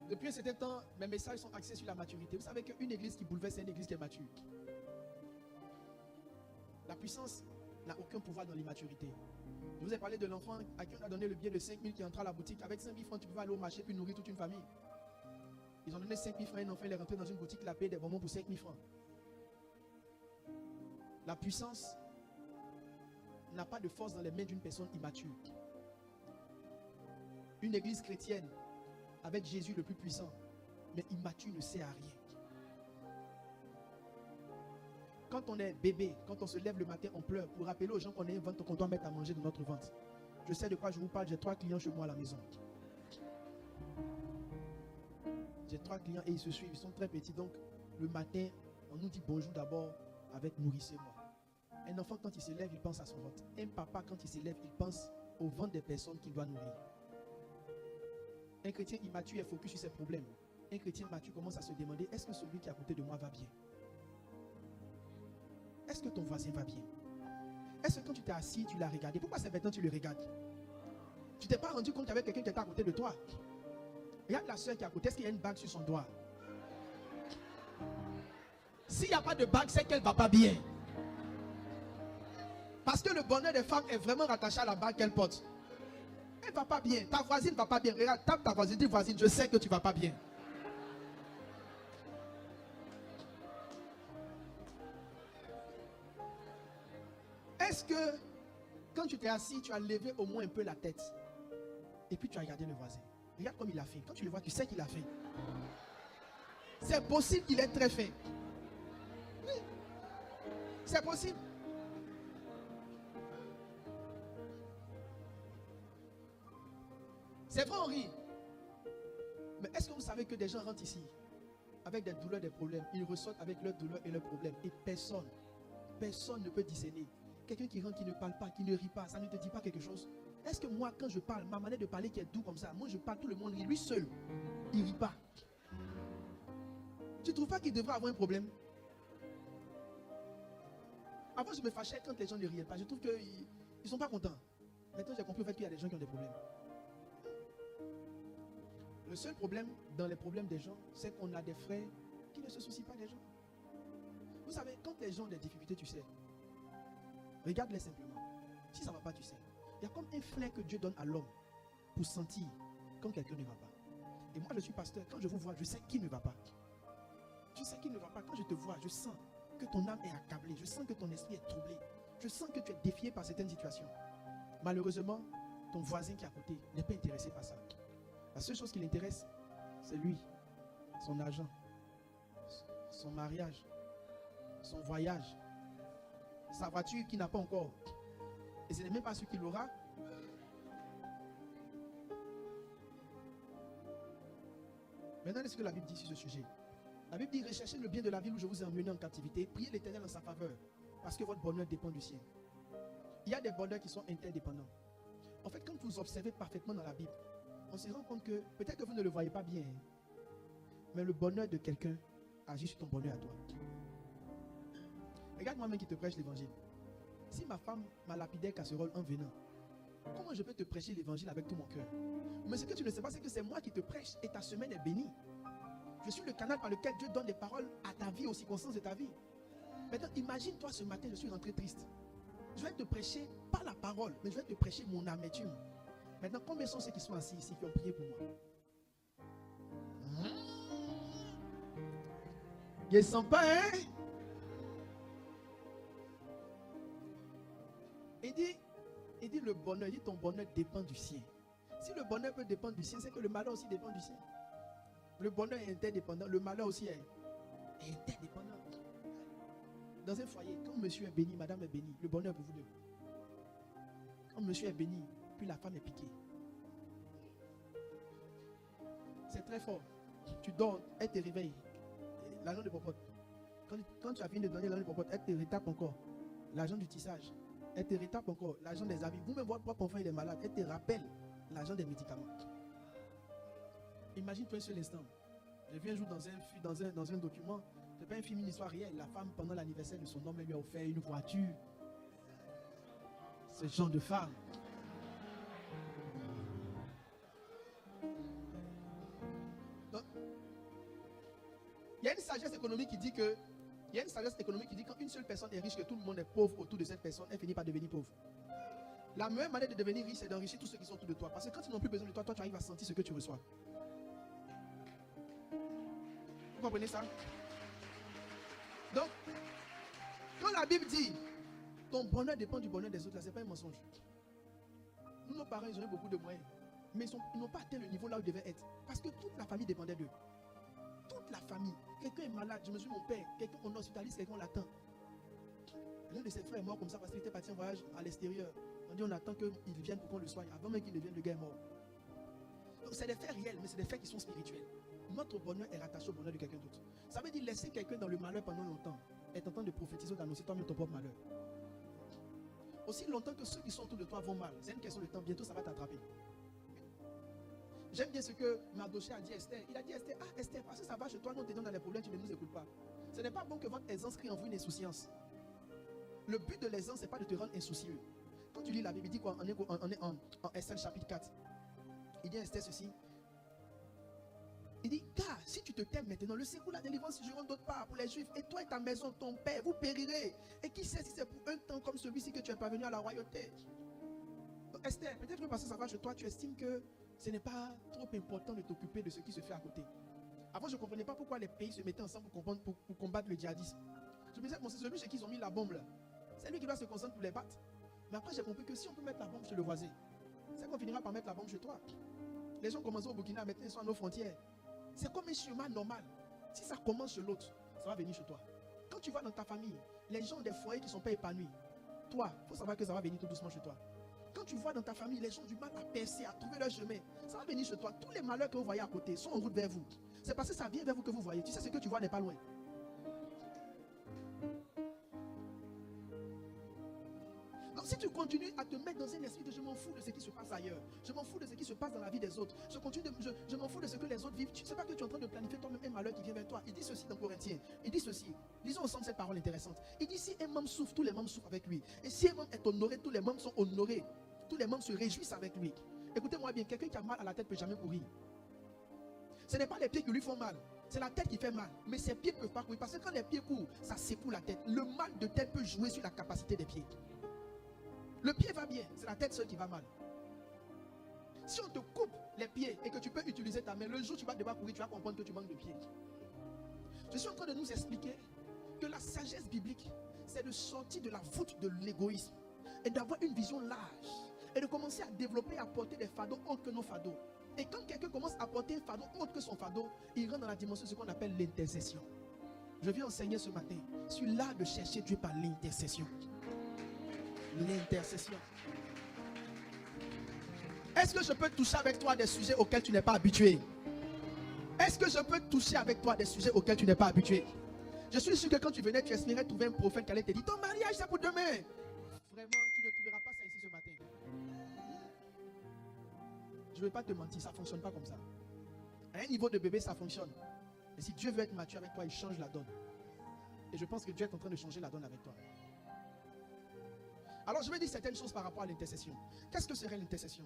Depuis un certain temps, mes messages sont axés sur la maturité. Vous savez qu'une église qui bouleverse, c'est une église qui est mature. La puissance n'a aucun pouvoir dans l'immaturité. Je vous ai parlé de l'enfant à qui on a donné le billet de 5 000 qui entra à la boutique. Avec 5 000 francs, tu peux aller au marché puis nourrir toute une famille. Ils ont donné 5 000 francs à un enfant, il est rentré dans une boutique, il a payé des bonbons pour 5 000 francs. La puissance n'a pas de force dans les mains d'une personne immature. Une église chrétienne avec Jésus le plus puissant, mais immature ne sert à rien. Quand on est bébé, quand on se lève le matin, on pleure pour rappeler aux gens qu'on est un ventre qu'on doit mettre à manger dans notre ventre. Je sais de quoi je vous parle, j'ai 3 clients chez moi à la maison. J'ai 3 clients et ils se suivent, ils sont très petits. Donc le matin, on nous dit bonjour d'abord avec nourrissez-moi. Un enfant quand il se lève, il pense à son ventre. Un papa quand il se lève, il pense au ventre des personnes qu'il doit nourrir. Un chrétien immature est focus sur ses problèmes. Un chrétien mature commence à se demander, est-ce que celui qui est à côté de moi va bien? Est-ce que ton voisin va bien? Est-ce que quand tu t'es assis, tu l'as regardé? Pourquoi c'est maintenant que tu le regardes? Tu t'es pas rendu compte qu'il y avait quelqu'un qui était à côté de toi? Regarde la soeur qui est à côté, est-ce qu'il y a une bague sur son doigt? S'il n'y a pas de bague, c'est qu'elle ne va pas bien. Parce que le bonheur des femmes est vraiment rattaché à la bague qu'elle porte. Elle ne va pas bien. Ta voisine ne va pas bien. Regarde, tape ta voisine, dis voisine, je sais que tu ne vas pas bien. Est-ce que quand tu t'es assis, tu as levé au moins un peu la tête et puis tu as regardé le voisin? Regarde comme il a fait. Quand tu le vois, tu sais qu'il a fait. C'est possible qu'il ait très fait. Oui. C'est possible. C'est vrai, on rit. Mais est-ce que vous savez que des gens rentrent ici avec des douleurs, des problèmes? Ils ressortent avec leurs douleurs et leurs problèmes. Et personne ne peut discerner. Quelqu'un qui rentre, qui ne parle pas, qui ne rit pas, ça ne te dit pas quelque chose? Est-ce que moi, quand je parle, ma manière de parler qui est doux comme ça, moi je parle, tout le monde rit, lui seul, il ne rit pas. Tu ne trouves pas qu'il devrait avoir un problème? Avant, je me fâchais quand les gens ne riaient pas. Je trouve qu'ils ne sont pas contents. Maintenant, j'ai compris au fait qu'il y a des gens qui ont des problèmes. Le seul problème dans les problèmes des gens, c'est qu'on a des frères qui ne se soucient pas des gens. Vous savez, quand les gens ont des difficultés, tu sais, regarde-les simplement. Si ça ne va pas, tu sais. Il y a comme un flair que Dieu donne à l'homme pour sentir quand quelqu'un ne va pas. Et moi, je suis pasteur. Quand je vous vois, je sais qui ne va pas. Je sais qui ne va pas. Quand je te vois, je sens que ton âme est accablée. Je sens que ton esprit est troublé. Je sens que tu es défié par certaines situations. Malheureusement, ton voisin qui est à côté n'est pas intéressé par ça. La seule chose qui l'intéresse, c'est lui, son argent, son mariage, son voyage, sa voiture qu'il n'a pas encore. Et ce n'est même pas ce qu'il aura. Maintenant, qu'est-ce que la Bible dit sur ce sujet? La Bible dit, recherchez le bien de la ville où je vous ai emmené en captivité. Priez l'Éternel en sa faveur. Parce que votre bonheur dépend du sien. Il y a des bonheurs qui sont interdépendants. En fait, quand vous observez parfaitement dans la Bible, on se rend compte que peut-être que vous ne le voyez pas bien, mais le bonheur de quelqu'un agit sur ton bonheur à toi. Regarde moi-même qui te prêche l'évangile. Si ma femme m'a lapidé casserole en venant, comment je peux te prêcher l'évangile avec tout mon cœur? Mais ce que tu ne sais pas, c'est que c'est moi qui te prêche et ta semaine est bénie. Je suis le canal par lequel Dieu donne des paroles à ta vie, aux circonstances de ta vie. Maintenant, imagine-toi ce matin, je suis rentré triste. Je vais te prêcher, pas la parole, mais je vais te prêcher mon amertume. Maintenant, combien sont ceux qui sont assis ici qui ont prié pour moi? Ils ne sont pas, hein? Il dit le bonheur, il dit ton bonheur dépend du sien. Si le bonheur peut dépendre du sien, c'est que le malheur aussi dépend du sien. Le bonheur est interdépendant, le malheur aussi est interdépendant. Dans un foyer, quand monsieur est béni, madame est bénie, le bonheur pour vous deux. Quand monsieur est béni, puis la femme est piquée. C'est très fort. Tu dors, elle te réveille. L'argent de popote. Quand tu as fini de donner l'argent de popote, elle te retape encore. L'argent du tissage. Elle te retape encore. L'argent des habits. Vous-même, votre propre enfant, il est malade. Elle te rappelle l'argent des médicaments. Imagine-toi un seul instant. Je viens un jour dans un document. Ce n'est pas un film, une histoire réelle. La femme, pendant l'anniversaire de son homme, elle lui a offert une voiture. Ce genre de femme. Donc, y a une sagesse économique qui dit que, quand une seule personne est riche, que tout le monde est pauvre autour de cette personne, elle finit par devenir pauvre. La meilleure manière de devenir riche, c'est d'enrichir tous ceux qui sont autour de toi. Parce que quand ils n'ont plus besoin de toi, toi tu arrives à sentir ce que tu reçois. Vous comprenez ça? Donc, quand la Bible dit ton bonheur dépend du bonheur des autres, ce n'est pas un mensonge. Nous, nos parents, ils ont eu beaucoup de moyens. Mais ils n'ont pas atteint le niveau là où ils devaient être. Parce que toute la famille dépendait d'eux. Toute la famille. Quelqu'un est malade, je me suis mon père. Quelqu'un on hospitalise, quelqu'un on l'attend. L'un de ses frères est mort comme ça parce qu'il était parti en voyage à l'extérieur. On dit on attend qu'il vienne pour qu'on le soigne. Avant même qu'il ne vienne, le gars est mort. Donc c'est des faits réels, mais c'est des faits qui sont spirituels. Notre bonheur est rattaché au bonheur de quelqu'un d'autre. Ça veut dire laisser quelqu'un dans le malheur pendant longtemps est en train de prophétiser ou d'annoncer toi-même ton propre malheur. Aussi longtemps que ceux qui sont autour de toi vont mal, c'est une question de temps, bientôt ça va t'attraper. J'aime bien ce que Mardochée a dit à Esther. Il a dit à Esther, ah Esther, parce que ça va chez toi, nous t'aidons dans les problèmes, tu ne nous écoutes pas. Ce n'est pas bon que votre aisance crée en vous une insouciance. Le but de l'aisance, ce n'est pas de te rendre insoucieux. Quand tu lis la Bible, il dit quoi? On est en Esther chapitre 4. Il dit à Esther ceci. Il dit, car si tu te t'aimes maintenant, le secours, la délivrance surgiront d'autre part pour les Juifs. Et toi et ta maison, ton père, vous périrez. Et qui sait si c'est pour un temps comme celui-ci que tu es parvenu à la royauté. Donc, Esther, peut-être que parce que ça va chez toi, tu estimes que ce n'est pas trop important de t'occuper de ce qui se fait à côté. Avant, je ne comprenais pas pourquoi les pays se mettaient ensemble pour combattre le djihadisme. Je me disais, bon, c'est celui chez qui ils ont mis la bombe là. C'est lui qui doit se concentrer pour les battre. Mais après, j'ai compris que si on peut mettre la bombe chez le voisin, c'est qu'on finira par mettre la bombe chez toi. Les gens commencent au Burkina, maintenant ils sont à nos frontières. C'est comme un chemin normal. Si ça commence chez l'autre, ça va venir chez toi. Quand tu vas dans ta famille, les gens des foyers qui ne sont pas épanouis, toi, il faut savoir que ça va venir tout doucement chez toi. Quand tu vois dans ta famille, les gens ont du mal à percer, à trouver leur chemin, ça va venir chez toi. Tous les malheurs que vous voyez à côté sont en route vers vous. C'est parce que ça vient vers vous que vous voyez. Tu sais, ce que tu vois n'est pas loin. Donc si tu continues à te mettre dans un esprit de je m'en fous de ce qui se passe ailleurs, je m'en fous de ce qui se passe dans la vie des autres, je m'en fous de ce que les autres vivent, tu ne sais pas que tu es en train de planifier toi-même un malheur qui vient vers toi. Il dit ceci dans Corinthiens, il dit ceci, lisons ensemble cette parole intéressante. Il dit si un membre souffre, tous les membres souffrent avec lui. Et si un membre est honoré, tous les membres sont honorés. Tous les membres se réjouissent avec lui. Écoutez-moi bien, quelqu'un qui a mal à la tête ne peut jamais courir. Ce n'est pas les pieds qui lui font mal, c'est la tête qui fait mal. Mais ses pieds ne peuvent pas courir parce que quand les pieds courent, ça secoue la tête. Le mal de tête peut jouer sur la capacité des pieds. Le pied va bien, c'est la tête seule qui va mal. Si on te coupe les pieds et que tu peux utiliser ta main, le jour où tu vas devoir courir, tu vas comprendre que tu manques de pieds. Je suis en train de nous expliquer que la sagesse biblique, c'est de sortir de la voûte de l'égoïsme et d'avoir une vision large et de commencer à développer et à porter des fardeaux autres que nos fardeaux. Et quand quelqu'un commence à porter un fardeau autre que son fardeau, il rentre dans la dimension de ce qu'on appelle l'intercession. Je viens enseigner ce matin sur l'art de chercher Dieu par l'intercession. L'intercession. Est-ce que je peux toucher avec toi des sujets auxquels tu n'es pas habitué? Est-ce que je peux toucher avec toi des sujets auxquels tu n'es pas habitué? Je suis sûr que quand tu venais, tu espérais trouver un prophète qui allait te dire ton mariage c'est pour demain. Vraiment, tu ne trouveras pas ça ici ce matin. Je ne vais pas te mentir, ça ne fonctionne pas comme ça. À un niveau de bébé, ça fonctionne. Et si Dieu veut être mature avec toi, il change la donne. Et je pense que Dieu est en train de changer la donne avec toi. Alors je vais dire certaines choses par rapport à l'intercession. Qu'est-ce que serait l'intercession?